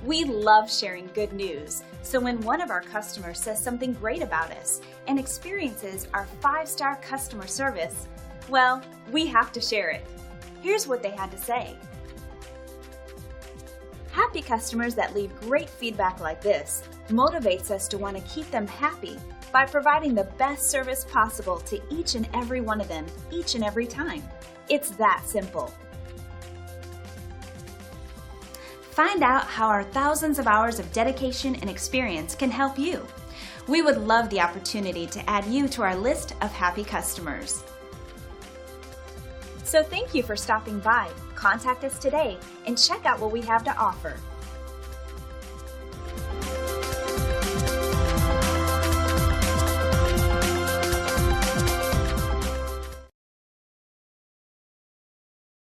We love sharing good news, so when one of our customers says something great about us and experiences our 5-star customer service, well, we have to share it. Here's what they had to say. Happy customers that leave great feedback like this motivates us to want to keep them happy by providing the best service possible to each and every one of them, each and every time. It's that simple. Find out how our thousands of hours of dedication and experience can help you. We would love the opportunity to add you to our list of happy customers. So thank you for stopping by. Contact us today and check out what we have to offer.